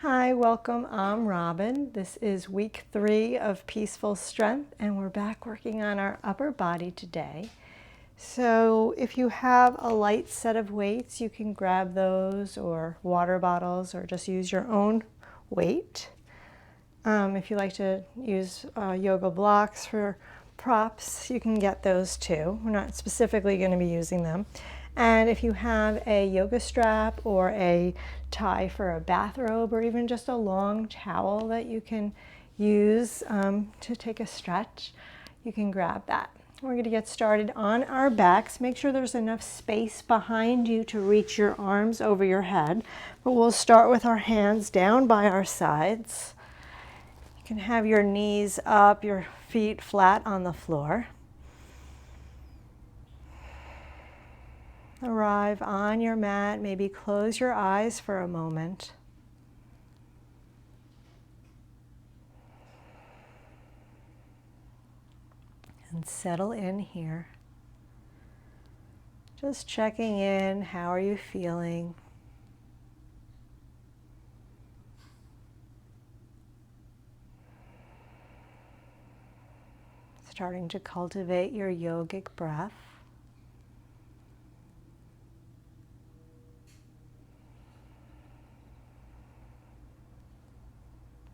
Hi, welcome. I'm Robin. This is week 3 of Peaceful Strength, and we're back working on our upper body today. So if you have a light set of weights, you can grab those or water bottles or just use your own weight. If you like to use yoga blocks for props, you can get those too. We're not specifically going to be using them. And if you have a yoga strap or a tie for a bathrobe or even just a long towel that you can use to take a stretch, you can grab that. We're going to get started on our backs. Make sure there's enough space behind you to reach your arms over your head. But we'll start with our hands down by our sides. You can have your knees up, your feet flat on the floor. Arrive on your mat, maybe close your eyes for a moment. And settle in here. Just checking in, how are you feeling? Starting to cultivate your yogic breath.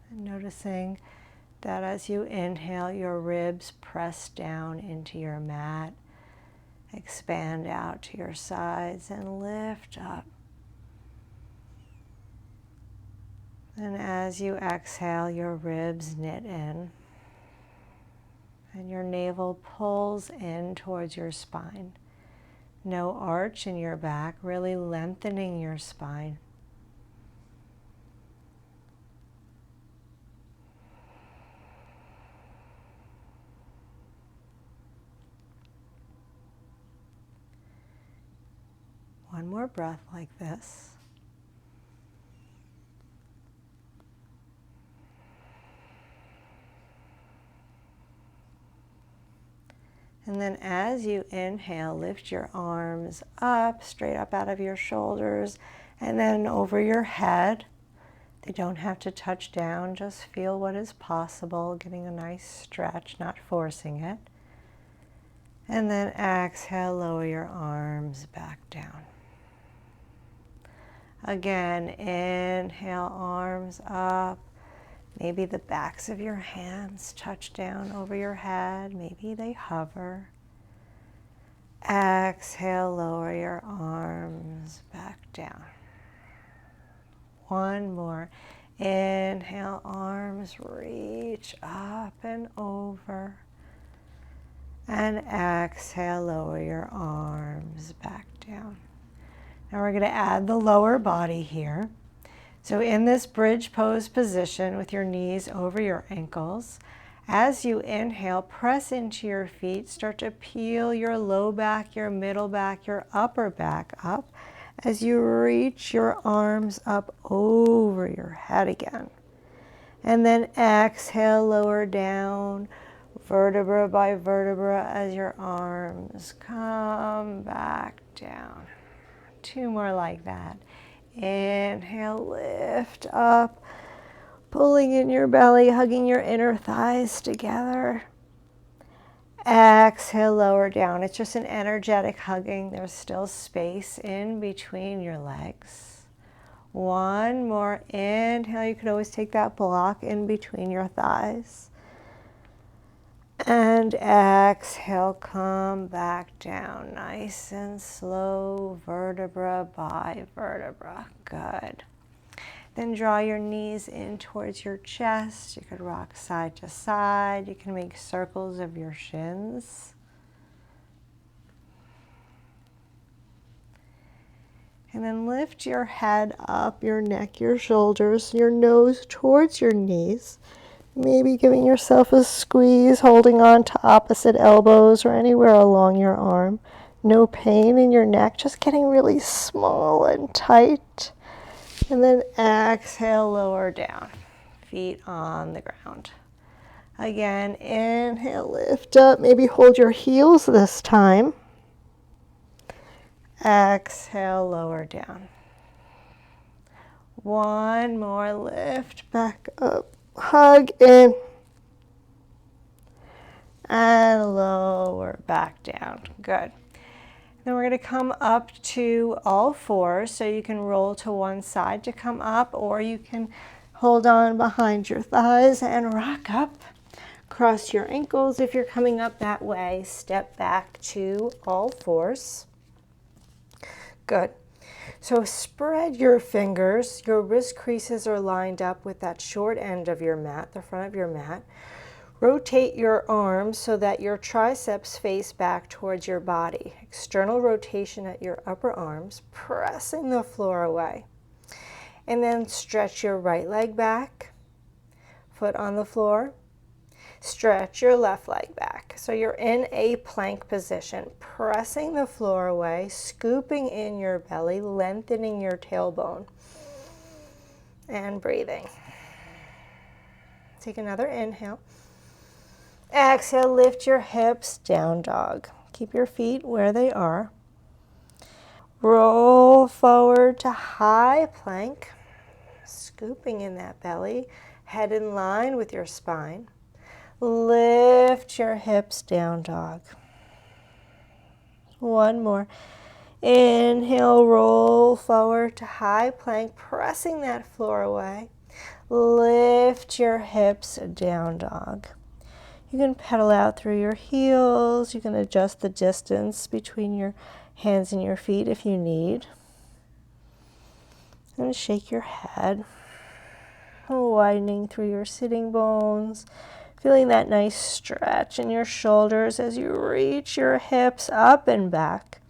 And noticing that as you inhale, your ribs press down into your mat, expand out to your sides and lift up. And as you exhale, your ribs knit in and your navel pulls in towards your spine. No arch in your back, really lengthening your spine. One more breath like this. And then as you inhale, lift your arms up, straight up out of your shoulders, and then over your head. They don't have to touch down, just feel what is possible, getting a nice stretch, not forcing it. And then exhale, lower your arms back down. Again, inhale, arms up. Maybe the backs of your hands touch down over your head. Maybe they hover. Exhale, lower your arms back down. One more. Inhale, arms reach up and over. And exhale, lower your arms back down. Now we're going to add the lower body here. So in this bridge pose position with your knees over your ankles, as you inhale, press into your feet, start to peel your low back, your middle back, your upper back up as you reach your arms up over your head again. And then exhale, lower down, vertebra by vertebra as your arms come back down. Two more like that. Inhale, lift up, pulling in your belly, hugging your inner thighs together. Exhale, lower down. It's just an energetic hugging. There's still space in between your legs. One more. Inhale. You could always take that block in between your thighs. And exhale, come back down. Nice and slow, vertebra by vertebra. Good. Then draw your knees in towards your chest. You could rock side to side. You can make circles of your shins. And then lift your head up, your neck, your shoulders, your nose towards your knees. Maybe giving yourself a squeeze, holding on to opposite elbows or anywhere along your arm. No pain in your neck, just getting really small and tight. And then exhale, lower down. Feet on the ground. Again, inhale, lift up. Maybe hold your heels this time. Exhale, lower down. One more, lift back up, hug in, and lower back down. Good. Then we're going to come up to all fours, so you can roll to one side to come up, or you can hold on behind your thighs and rock up. Cross your ankles if you're coming up that way. Step back to all fours. Good. So spread your fingers. Your wrist creases are lined up with that short end of your mat, the front of your mat. Rotate your arms so that your triceps face back towards your body. External rotation at your upper arms, pressing the floor away. And then stretch your right leg back, foot on the floor. Stretch your left leg back. So you're in a plank position, pressing the floor away, scooping in your belly, lengthening your tailbone, and breathing. Take another inhale. Exhale, lift your hips, down dog. Keep your feet where they are. Roll forward to high plank, scooping in that belly, head in line with your spine. Lift your hips, down dog. One more. Inhale, roll forward to high plank, pressing that floor away. Lift your hips, down dog. You can pedal out through your heels. You can adjust the distance between your hands and your feet if you need. And shake your head, widening through your sitting bones. Feeling that nice stretch in your shoulders as you reach your hips up and back.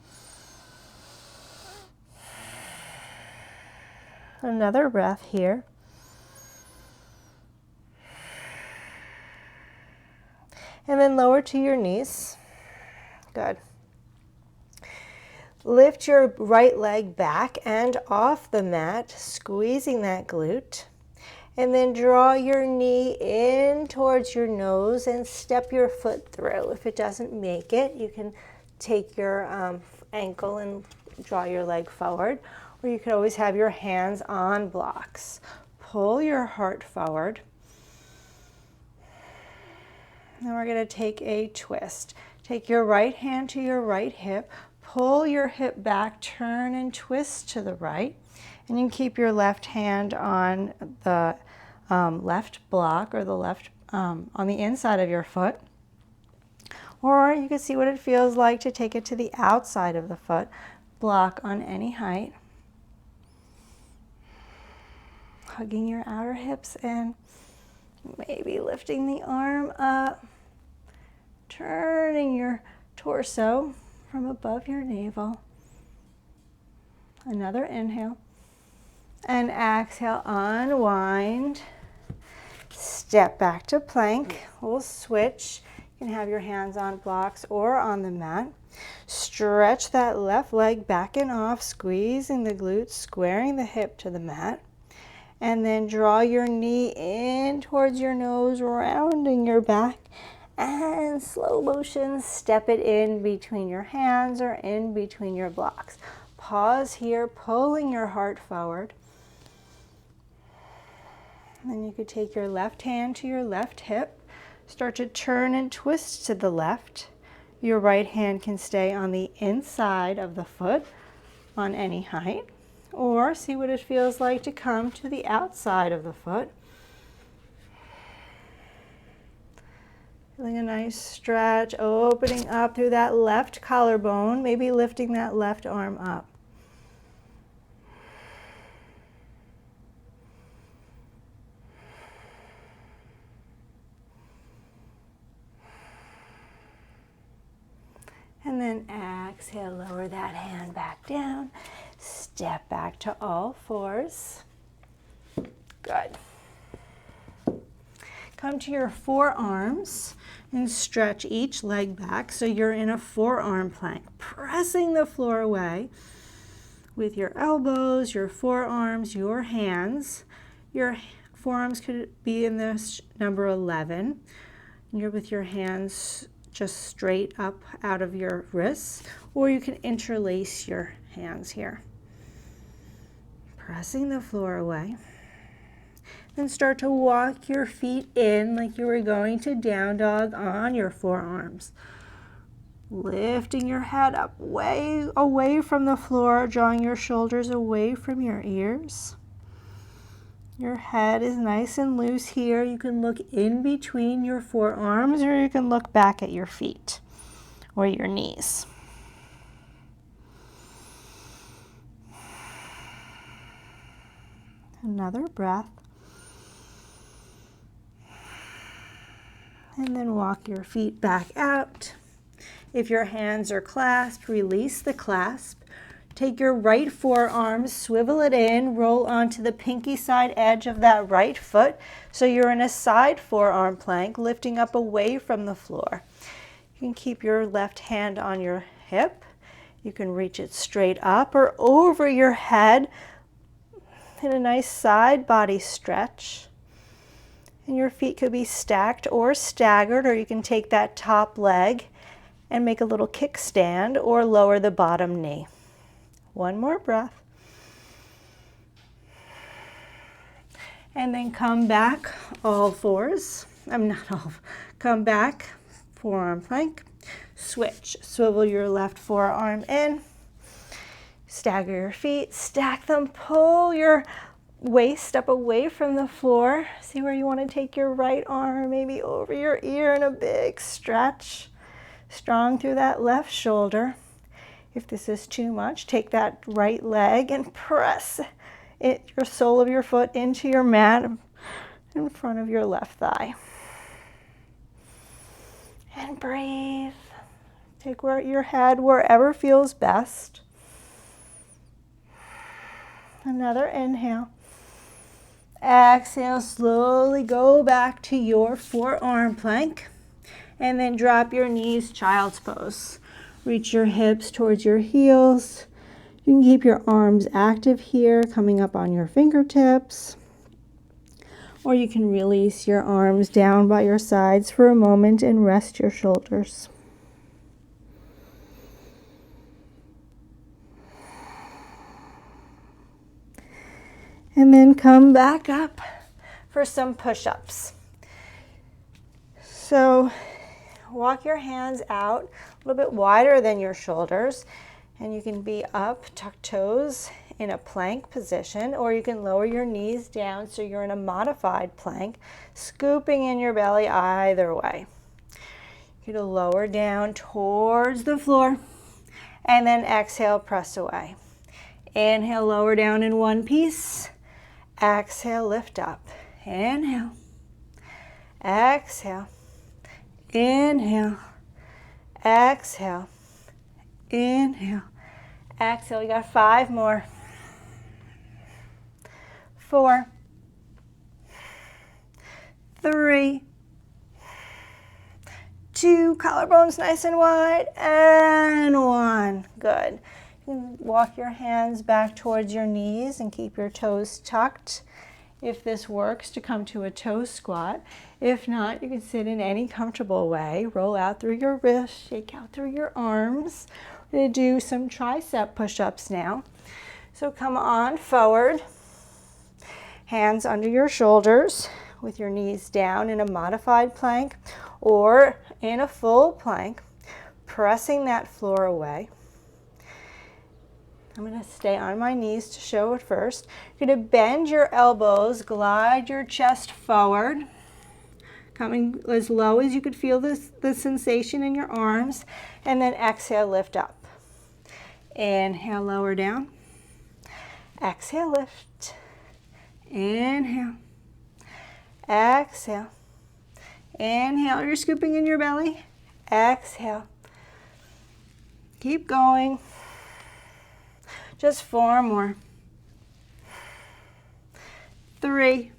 Another breath here. And then lower to your knees. Good. Lift your right leg back and off the mat, squeezing that glute. And then draw your knee in towards your nose and step your foot through. If it doesn't make it, you can take your ankle and draw your leg forward. Or you could always have your hands on blocks. Pull your heart forward. Now we're going to take a twist. Take your right hand to your right hip. Pull your hip back, turn and twist to the right. And you can keep your left hand on the left block or the left on the inside of your foot. Or you can see what it feels like to take it to the outside of the foot. Block on any height. Hugging your outer hips in. Maybe lifting the arm up. Turning your torso from above your navel. Another inhale. And exhale, unwind. Step back to plank. We'll switch. You can have your hands on blocks or on the mat. Stretch that left leg back and off, squeezing the glutes, squaring the hip to the mat. And then draw your knee in towards your nose, rounding your back. And slow motion, step it in between your hands or in between your blocks. Pause here, pulling your heart forward. And then you could take your left hand to your left hip. Start to turn and twist to the left. Your right hand can stay on the inside of the foot on any height. Or see what it feels like to come to the outside of the foot. Feeling a nice stretch, opening up through that left collarbone, maybe lifting that left arm up. And then exhale, lower that hand back down. Step back to all fours. Good. Come to your forearms and stretch each leg back so you're in a forearm plank, pressing the floor away with your elbows, your forearms, your hands. Your forearms could be in this number 11. You're with your hands just straight up out of your wrists, or you can interlace your hands here. pressing the floor away. Then start to walk your feet in like you were going to down dog on your forearms. Lifting your head up way away from the floor, drawing your shoulders away from your ears. Your head is nice and loose here. You can look in between your forearms, or you can look back at your feet or your knees. Another breath. And then walk your feet back out. If your hands are clasped, release the clasp. Take your right forearm, swivel it in, roll onto the pinky side edge of that right foot. So you're in a side forearm plank, lifting up away from the floor. You can keep your left hand on your hip. You can reach it straight up or over your head in a nice side body stretch. And your feet could be stacked or staggered, or you can take that top leg and make a little kickstand or lower the bottom knee. One more breath. And then come back, all fours. Come back, forearm plank. Switch, swivel your left forearm in. Stagger your feet, stack them, pull your waist up away from the floor. See where you want to take your right arm, maybe over your ear in a big stretch. Strong through that left shoulder. If this is too much, take that right leg and press your sole of your foot into your mat in front of your left thigh. And breathe. Take your head wherever feels best. Another inhale. Exhale, slowly go back to your forearm plank. And then drop your knees, child's pose. Reach your hips towards your heels. You can keep your arms active here, coming up on your fingertips. Or you can release your arms down by your sides for a moment and rest your shoulders. And then come back up for some push-ups. So walk your hands out a little bit wider than your shoulders, and you can be up, tuck toes in a plank position, or you can lower your knees down so you're in a modified plank, scooping in your belly either way. You're going to lower down towards the floor, and then exhale, press away. Inhale, lower down in one piece. Exhale, lift up. Inhale. Exhale. Inhale. Exhale. Inhale. Exhale. You got 5 more. 4. 3. 2. Collarbones nice and wide. And 1. Good. You can walk your hands back towards your knees and keep your toes tucked. If this works, to come to a toe squat. If not, you can sit in any comfortable way. Roll out through your wrists, shake out through your arms. We're going to do some tricep push-ups now. So come on forward, hands under your shoulders with your knees down in a modified plank or in a full plank, pressing that floor away. I'm going to stay on my knees to show it first. You're going to bend your elbows, glide your chest forward, coming as low as you could feel the sensation in your arms, and then exhale, lift up. Inhale, lower down. Exhale, lift. Inhale. Exhale. Inhale, you're scooping in your belly. Exhale. Keep going. Just 4 more. 3.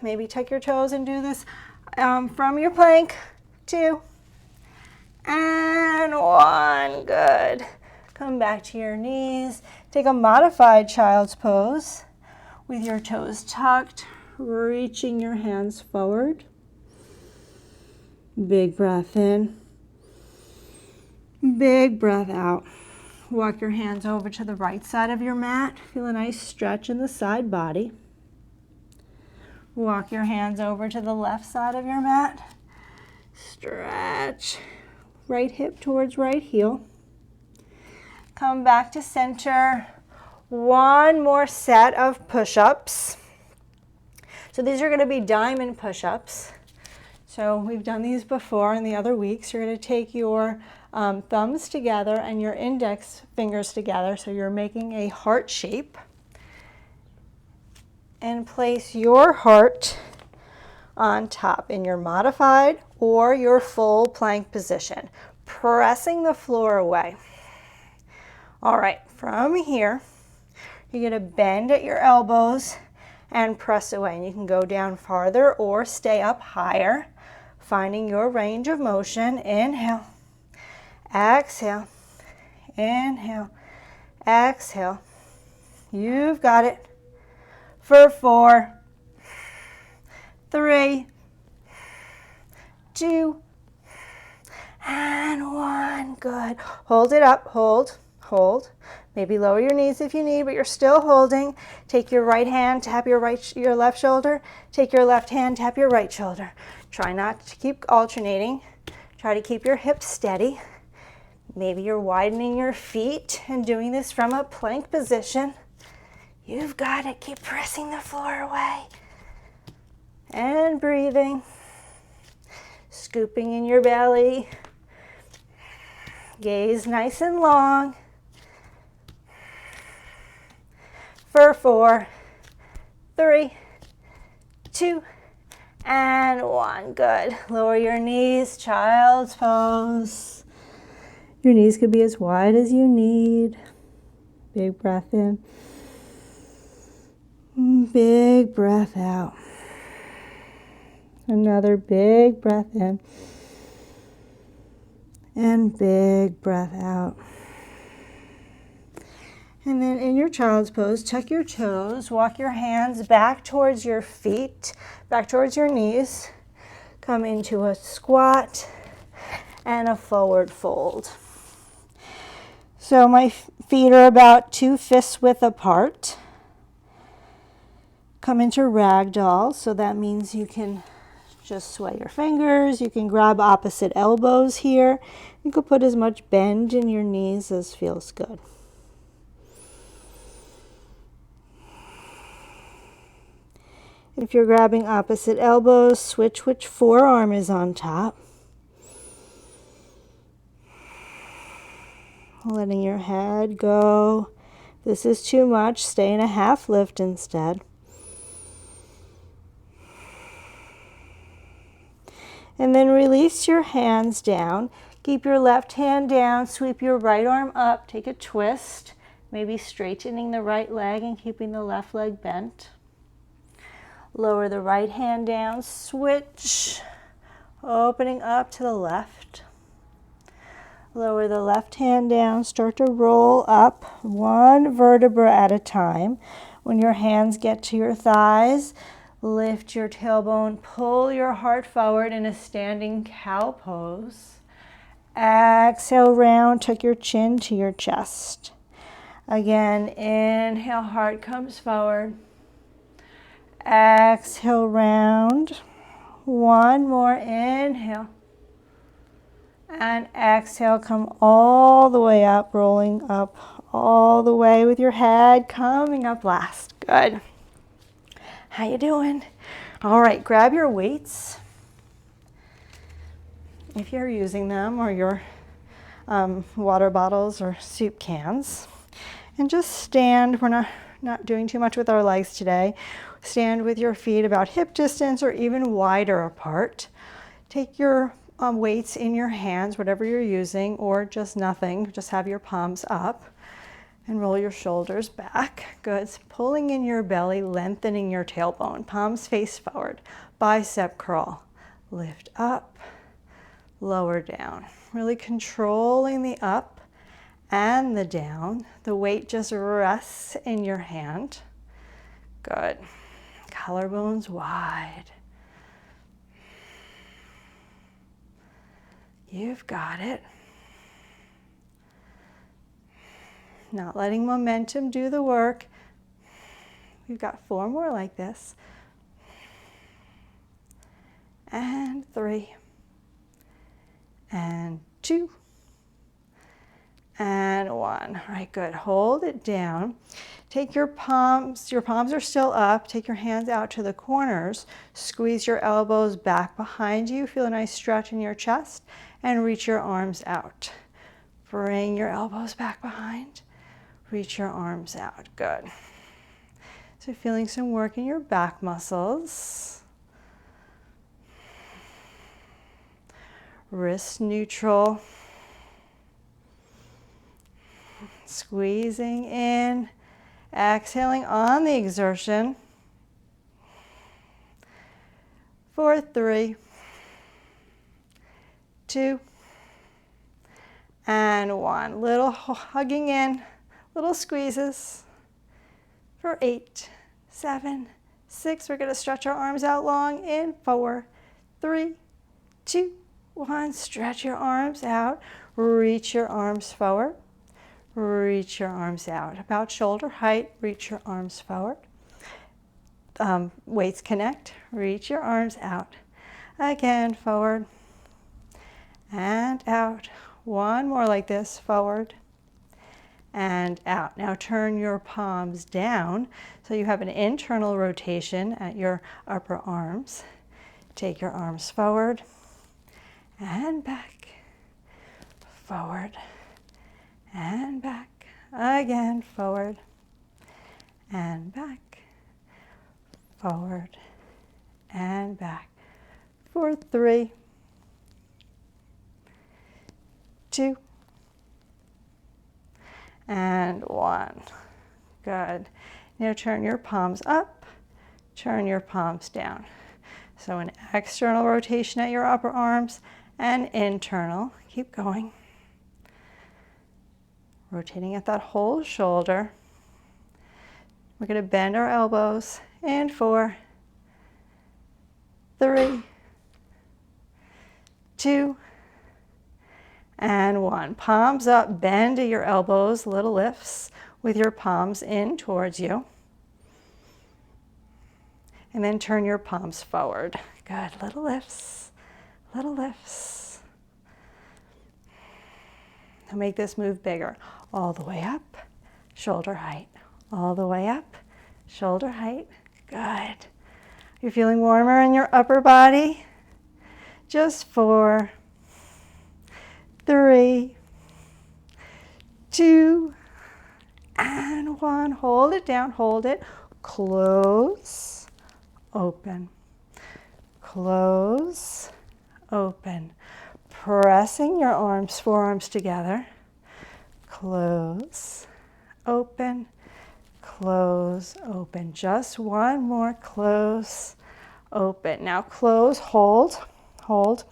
Maybe tuck your toes and do this from your plank. 2. And 1. Good. Come back to your knees. Take a modified child's pose with your toes tucked, reaching your hands forward. Big breath in. Big breath out. Walk your hands over to the right side of your mat. Feel a nice stretch in the side body. Walk your hands over to the left side of your mat. Stretch. Right hip towards right heel. Come back to center. One more set of push-ups. So these are going to be diamond push-ups. So we've done these before in the other weeks. You're going to take your thumbs together and your index fingers together, so you're making a heart shape. And place your heart on top in your modified or your full plank position, pressing the floor away. All right, from here, you're going to bend at your elbows and press away. And you can go down farther or stay up higher, finding your range of motion. Inhale, exhale, inhale, exhale. You've got it. For 4, 3, 2, and 1. Good. Hold it up. Hold. Hold. Maybe lower your knees if you need, but you're still holding. Take your right hand, tap your left shoulder. Take your left hand, tap your right shoulder. Try not to keep alternating. Try to keep your hips steady. Maybe you're widening your feet and doing this from a plank position. You've got it. Keep pressing the floor away. And breathing. Scooping in your belly. Gaze nice and long. For 4, 3, 2, and 1. Good. Lower your knees, child's pose. Your knees could be as wide as you need. Big breath in. Big breath out. Another big breath in. And big breath out. And then in your child's pose, tuck your toes, walk your hands back towards your feet, back towards your knees. Come into a squat and a forward fold. So my feet are about 2 fists width apart. Come into ragdoll, so that means you can just sway your fingers. You can grab opposite elbows here. You can put as much bend in your knees as feels good. If you're grabbing opposite elbows, switch which forearm is on top. Letting your head go. If this is too much, stay in a half lift instead. And then release your hands down. Keep your left hand down, sweep your right arm up, take a twist, maybe straightening the right leg and keeping the left leg bent. Lower the right hand down, switch, opening up to the left. Lower the left hand down, start to roll up one vertebra at a time. When your hands get to your thighs, lift your tailbone, pull your heart forward in a standing cow pose. Exhale, round, tuck your chin to your chest. Again, inhale, heart comes forward. Exhale, round. One more, inhale. And exhale, come all the way up, rolling up all the way with your head coming up last. Good. How you doing? All right, grab your weights if you're using them, or your water bottles or soup cans, and just stand. We're not doing too much with our legs today. Stand with your feet about hip distance or even wider apart. Take your weights in your hands, whatever you're using, or just nothing. Just have your palms up and roll your shoulders back. Good. Pulling in your belly, lengthening your tailbone. Palms face forward. Bicep curl. Lift up, lower down. Really controlling the up and the down. The weight just rests in your hand. Good. Collarbones wide. You've got it. not letting momentum do the work. We've got 4 more like this. And 3. And 2. And 1. All right, good. Hold it down. Take your palms are still up. Take your hands out to the corners. Squeeze your elbows back behind you. Feel a nice stretch in your chest and reach your arms out. Bring your elbows back behind. Reach your arms out. Good. So feeling some work in your back muscles. Wrist neutral. Squeezing in. Exhaling on the exertion. 4, 3, 2, and 1. Little hugging in, little squeezes. For 8, 7, 6. We're going to stretch our arms out long. In 4, 3, 2, 1. Stretch your arms out. Reach your arms forward. Reach your arms out. About shoulder height. Reach your arms forward. Weights connect. Reach your arms out. Again, forward and out. 1 more like this. Forward and out. Now turn your palms down so you have an internal rotation at your upper arms. Take your arms forward and back. Forward and back. Again, forward and back. Forward and back. 4, 3, 2, and 1. Good. Now turn your palms up, turn your palms down. So an external rotation at your upper arms and internal. Keep going. Rotating at that whole shoulder. We're going to bend our elbows. And 4, 3, 2, and 1. Palms up, bend to your elbows, little lifts with your palms in towards you. And then turn your palms forward. Good, little lifts, little lifts. Now make this move bigger. All the way up, shoulder height. All the way up, shoulder height. Good. You're feeling warmer in your upper body? Just 4, 3, 2, and 1. Hold it down, hold it. Close, open. Close, open. Pressing your arms, forearms together. Close, open. Close, open. Just 1 more. Close, open. Now close, hold, hold.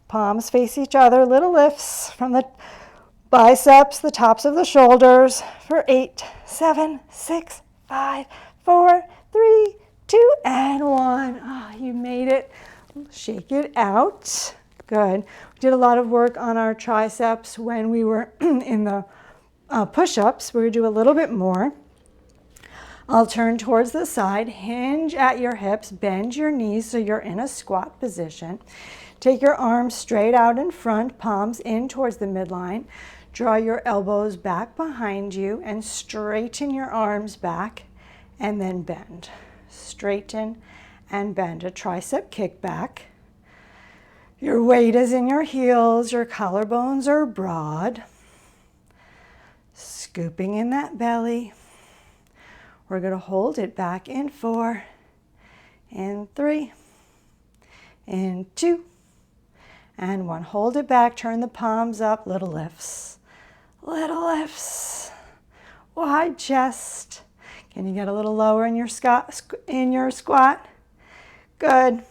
Palms face each other. Little lifts from the biceps, the tops of the shoulders. For 8, 7, 6, 5, 4, 3, 2, and 1. Ah, you made it. Shake it out. Good. We did a lot of work on our triceps when we were in the push-ups. We're going to do a little bit more. I'll turn towards the side, hinge at your hips, bend your knees so you're in a squat position. Take your arms straight out in front, palms in towards the midline. Draw your elbows back behind you and straighten your arms back and then bend. Straighten and bend. A tricep kickback. Your weight is in your heels, your collarbones are broad. Scooping in that belly. We're going to hold it back in 4, in 3, in 2, and 1. Hold it back, turn the palms up, little lifts. Little lifts. Wide chest. Can you get a little lower in your squat? Good.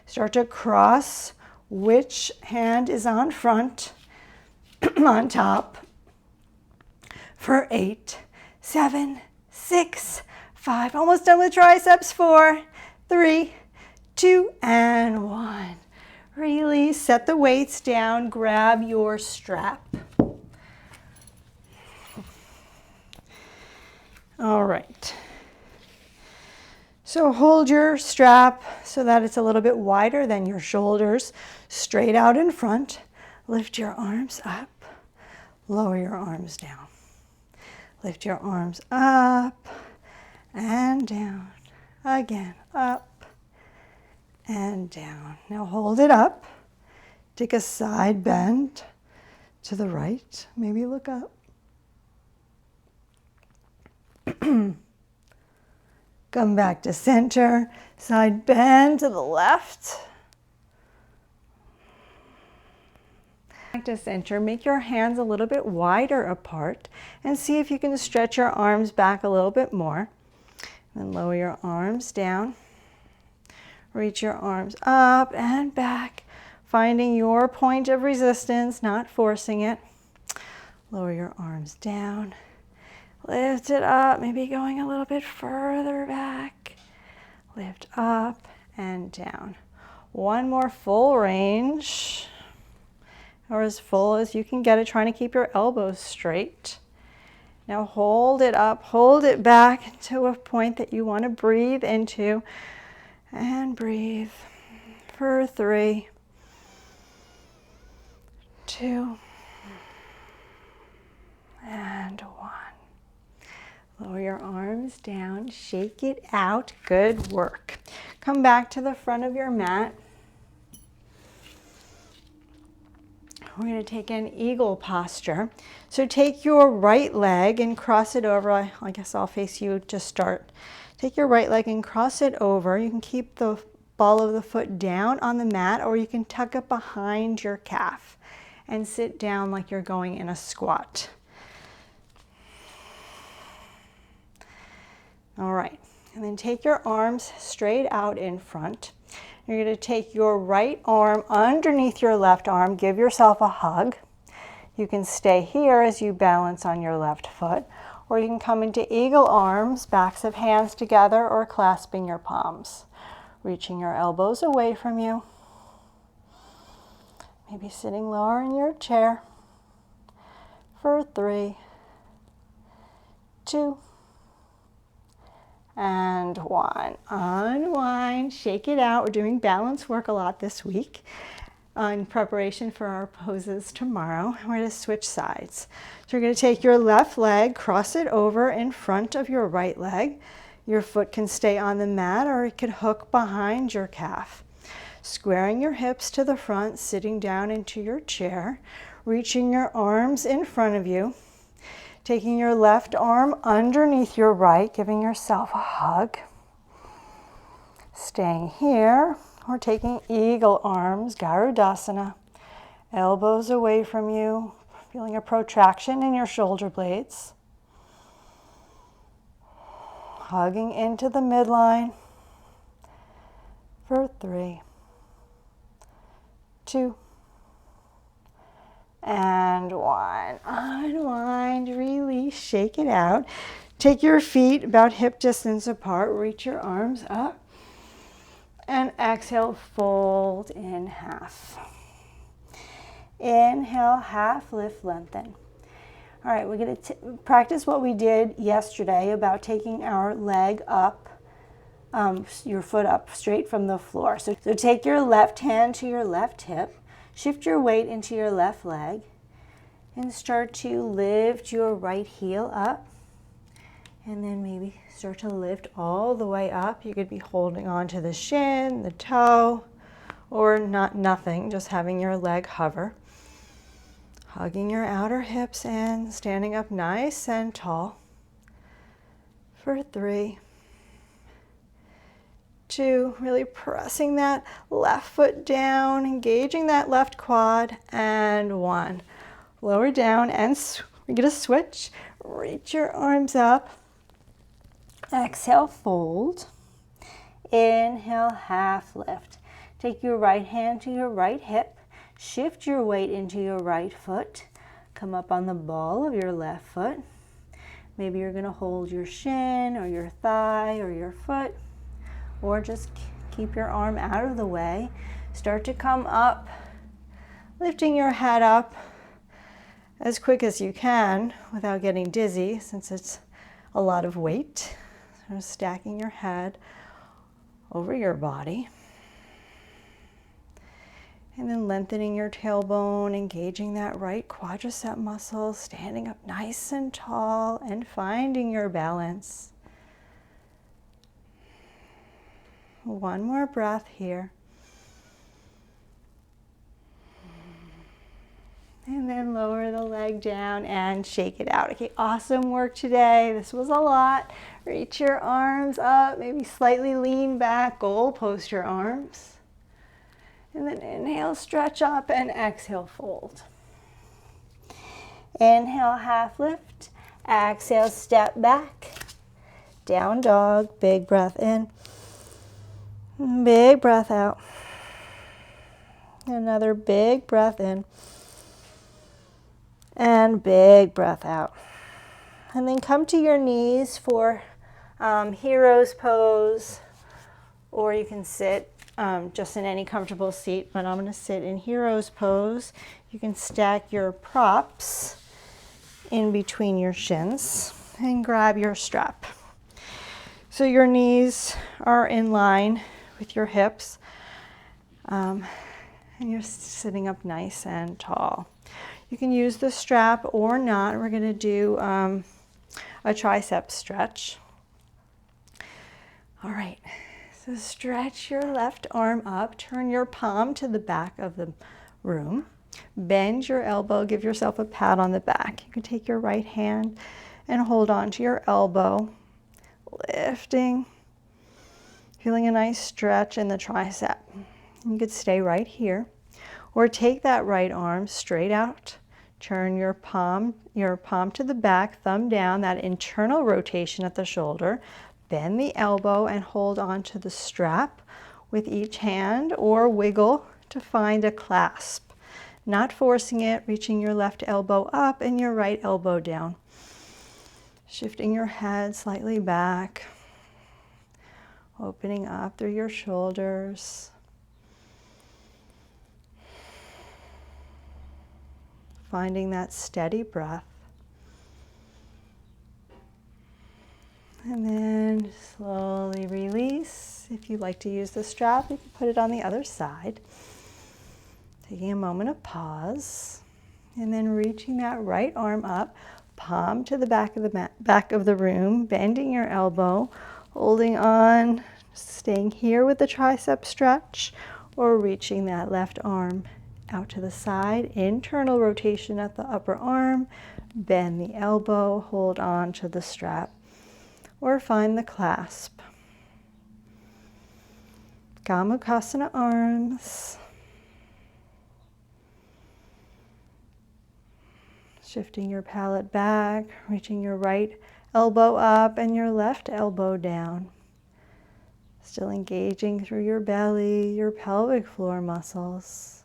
Start to cross. Which hand is on front? On top. For 8, 7, 6, 5, almost done with triceps. 4, 3, 2, and 1. Release, set the weights down, grab your strap. All right. So hold your strap so that it's a little bit wider than your shoulders, straight out in front. Lift your arms up, lower your arms down. Lift your arms up and down. Again, up and down. Now hold it up. Take a side bend to the right. Maybe look up. Come back to center. Side bend to the left. Back to center. Make your hands a little bit wider apart and see if you can stretch your arms back a little bit more. Then lower your arms down. Reach your arms up and back, finding your point of resistance, not forcing it. Lower your arms down. Lift it up, maybe going a little bit further back. Lift up and down. One more full range, or as full as you can get it, trying to keep your elbows straight. Now hold it up, hold it back to a point that you want to breathe into, and breathe for 3, 2, and 1. Lower your arms down, shake it out. Good work. Come back to the front of your mat. We're going to take an eagle posture. So take your right leg and cross it over. I guess I'll face you to start. Take your right leg and cross it over. You can keep the ball of the foot down on the mat, or you can tuck it behind your calf and sit down like you're going in a squat. All right, and then take your arms straight out in front. You're going to take your right arm underneath your left arm. Give yourself a hug. You can stay here as you balance on your left foot, or you can come into eagle arms, backs of hands together, or clasping your palms. Reaching your elbows away from you. Maybe sitting lower in your chair for 3, 2, and 1. Unwind, shake it out. We're doing balance work a lot this week in preparation for our poses tomorrow. We're going to switch sides. So you're going to take your left leg, cross it over in front of your right leg. Your foot can stay on the mat, or it could hook behind your calf. Squaring your hips to the front, sitting down into your chair, reaching your arms in front of you. Taking your left arm underneath your right, giving yourself a hug. Staying here, or taking eagle arms, Garudasana. Elbows away from you, feeling a protraction in your shoulder blades. Hugging into the midline for 3, 2, and 1. Unwind, release, shake it out. Take your feet about hip distance apart. Reach your arms up. And exhale, fold in half. Inhale, half lift, lengthen. All right, we're going to practice what we did yesterday about taking our leg up, your foot up straight from the floor. So take your left hand to your left hip. Shift your weight into your left leg and start to lift your right heel up, and then maybe start to lift all the way up. You could be holding on to the shin, the toe, or nothing, just having your leg hover. Hugging your outer hips in, standing up nice and tall for 3, 2, really pressing that left foot down, engaging that left quad, and 1. Lower down, and we're going to switch. Reach your arms up. Exhale, fold. Inhale, half lift. Take your right hand to your right hip. Shift your weight into your right foot. Come up on the ball of your left foot. Maybe you're going to hold your shin or your thigh or your foot, or just keep your arm out of the way. Start to come up, lifting your head up as quick as you can without getting dizzy, since it's a lot of weight. So stacking your head over your body. And then lengthening your tailbone, engaging that right quadricep muscle, standing up nice and tall and finding your balance. One more breath here. And then lower the leg down and shake it out. Okay, awesome work today. This was a lot. Reach your arms up, maybe slightly lean back, goal post your arms. And then inhale, stretch up, and exhale, fold. Inhale, half lift. Exhale, step back. Down dog, big breath in. Big breath out. Another big breath in. And big breath out. And then come to your knees for hero's pose, or you can sit just in any comfortable seat, but I'm going to sit in hero's pose. You can stack your props in between your shins and grab your strap. So your knees are in line with your hips, and you're sitting up nice and tall. You can use the strap or not. We're going to do a tricep stretch. All right. So stretch your left arm up, turn your palm to the back of the room, bend your elbow, give yourself a pat on the back. You can take your right hand and hold on to your elbow, lifting, feeling a nice stretch in the tricep. You could stay right here, or take that right arm straight out, turn your palm to the back, thumb down, that internal rotation at the shoulder. Bend the elbow and hold on to the strap with each hand, or wiggle to find a clasp. Not forcing it, reaching your left elbow up and your right elbow down. Shifting your head slightly back, opening up through your shoulders. Finding that steady breath. And then slowly release. If you'd like to use the strap, you can put it on the other side. Taking a moment of pause. And then reaching that right arm up, palm to the back of the room, bending your elbow, holding on, staying here with the tricep stretch, or reaching that left arm out to the side, internal rotation at the upper arm, bend the elbow, hold on to the strap, or find the clasp. Gomukhasana arms. Shifting your palate back, reaching your right elbow up and your left elbow down. Still engaging through your belly, your pelvic floor muscles.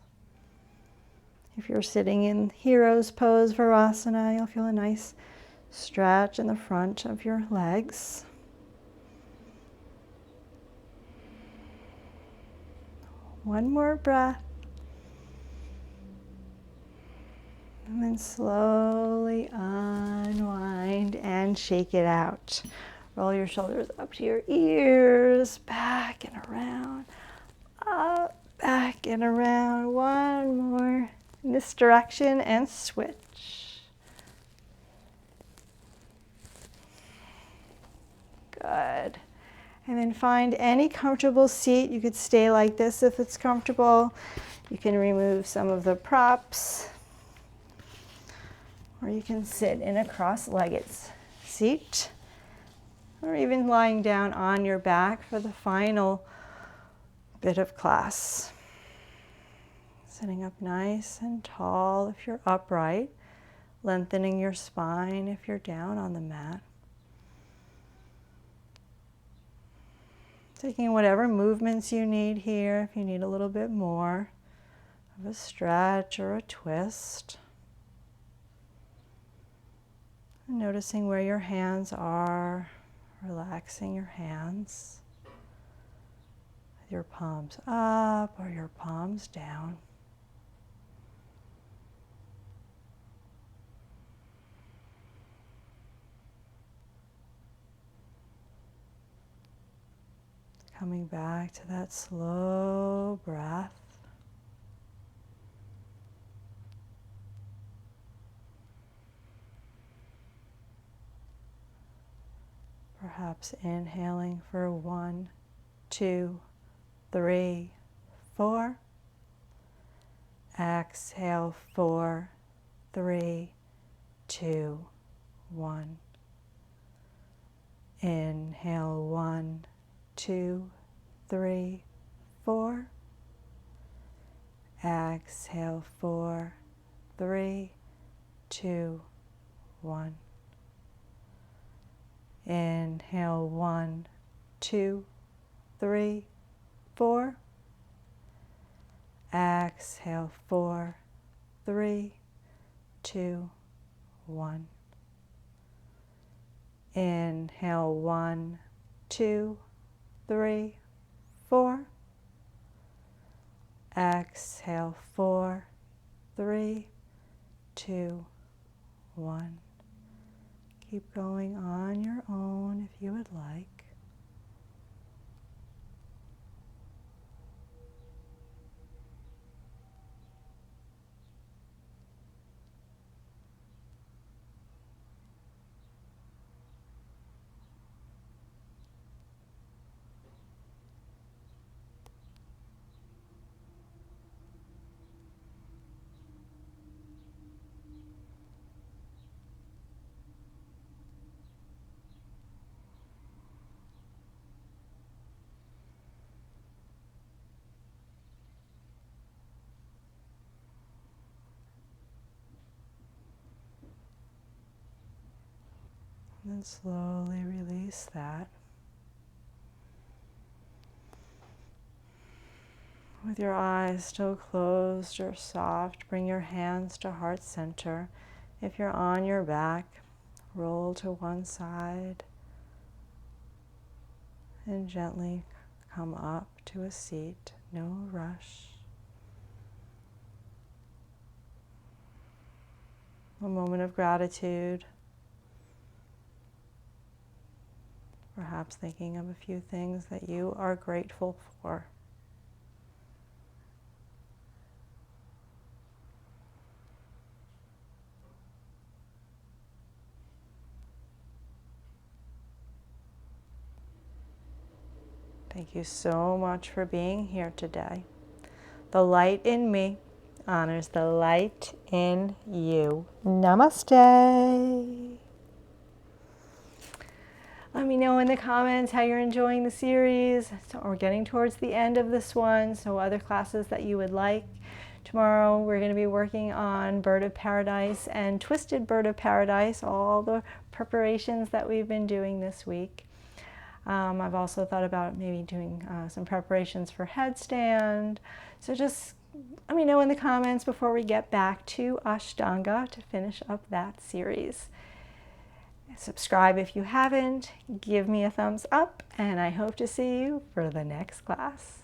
If you're sitting in hero's pose, Virasana, you'll feel a nice stretch in the front of your legs. One more breath. And then slowly unwind and shake it out. Roll your shoulders up to your ears, back and around, up, back and around. One more in this direction and switch. Good. And then find any comfortable seat. You could stay like this if it's comfortable. You can remove some of the props, or you can sit in a cross-legged seat, or even lying down on your back for the final bit of class. Sitting up nice and tall if you're upright, lengthening your spine if you're down on the mat. Taking whatever movements you need here, if you need a little bit more of a stretch or a twist. And noticing where your hands are, relaxing your hands with your palms up or your palms down. Coming back to that slow breath. Perhaps inhaling for 1, 2, 3, 4. Exhale, 4, 3, 2, 1. Inhale, 1, 2, 3, 4. Exhale, 4, 3, 2, 1. Inhale, 1, 2, 3, 4. Exhale, 4, 3, 2, 1. Inhale, 1, 2, 3, 4. Exhale, 4, 3, 2, 1. Keep going on your own if you would like. And then slowly release that. With your eyes still closed or soft, bring your hands to heart center. If you're on your back, roll to one side and gently come up to a seat. No rush. A moment of gratitude. Perhaps thinking of a few things that you are grateful for. Thank you so much for being here today. The light in me honors the light in you. Namaste. Let me know in the comments how you're enjoying the series. So we're getting towards the end of this one, so other classes that you would like. Tomorrow we're going to be working on Bird of Paradise and Twisted Bird of Paradise, all the preparations that we've been doing this week. I've also thought about maybe doing some preparations for headstand. So just let me know in the comments before we get back to Ashtanga to finish up that series. Subscribe if you haven't, give me a thumbs up, and I hope to see you for the next class.